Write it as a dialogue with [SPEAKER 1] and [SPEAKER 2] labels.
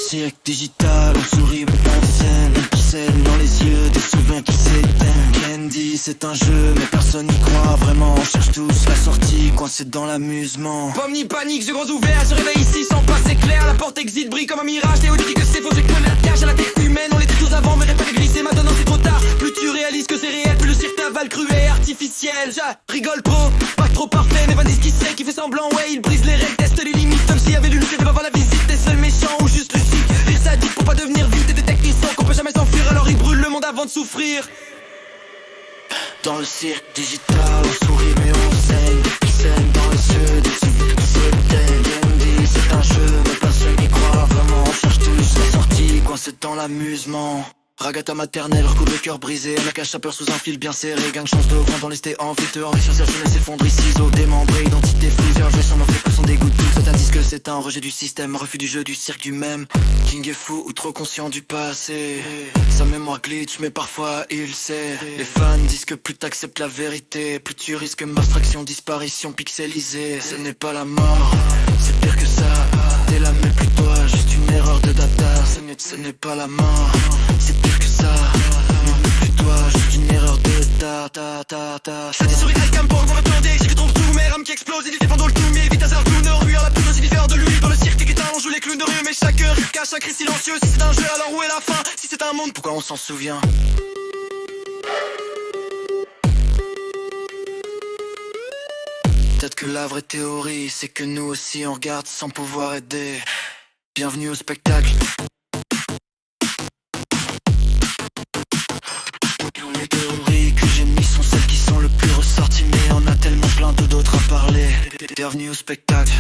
[SPEAKER 1] cirque digital, on sourit mais on scène, qui scène dans les yeux, des souvenirs qui s'éteignent. Candy c'est un jeu mais personne n'y croit vraiment. On cherche tous la sortie, coincé dans l'amusement.
[SPEAKER 2] Pomme ni panique, yeux grands ouverts, se réveille ici sans passer clair. La porte exit brille comme un mirage, Théo dit que c'est faux, j'ai que la cage à la tête humaine. On l'était tous avant mais pas glisser, maintenant c'est trop tard. Plus tu réalises que c'est réel, plus le cirque t'avale cru et artificiel. Je rigole trop, pas trop parfait, mais Vanessa qui sait, qui fait semblant, ouais il brise les règles, teste les limites. Comme s'il y avait l'unité de pas voir la visite, t'es seul méchant ou juste lucide. Rire sadique pour pas devenir vite et des techniciens qu'on peut jamais s'enfuir, alors ils brûlent le monde avant de souffrir.
[SPEAKER 1] Dans le cirque digital, on sourit mais on saigne. Des pixels dans les yeux, des souvenirs qui s'éteignent. Candy c'est un jeu mais personne n'y croit vraiment. On cherche tous la sortie, coincé dans l'amusement. Ragata maternelle, recouvre le cœur brisé. La cache sa peur sous un fil bien serré. Gang chance de grand dans les stés en vite. Envie sur jeunesse s'effondre, ciseaux démembrés. Identité plusieurs jeux sans m'en fait que son dégoût de tout. C'est un disque, c'est un rejet du système. Refus du jeu, du cirque, du même. King est fou ou trop conscient du passé. Sa mémoire glitch mais parfois il sait. Les fans disent que plus t'acceptes la vérité, plus tu risques abstraction, disparition pixelisée. Ce n'est pas la mort, c'est pire que ça. T'es là mais plus toi, juste une erreur de data. Ce n'est pas la mort, c'est pire que ça. Plus toi, juste une erreur de data.
[SPEAKER 2] J'ai des souris avec un bang, on va planter, j'ai que trompe tout, mes rames qui explosent, il défend dans le tout, mais vite à zéro clown de rue, la plus aussi différent de lui. Dans le cirque guitare, on joue les clowns de rue, mais chaque heure cache un cri silencieux. Si c'est un jeu, alors où est la fin? Si c'est un monde,
[SPEAKER 1] pourquoi on s'en souvient? Peut-être que la vraie théorie, c'est que nous aussi on regarde sans pouvoir aider. Bienvenue au spectacle. Les théories que j'ai mis sont celles qui sont le plus ressorties, mais on a tellement plein d'autres à parler. Bienvenue au spectacle.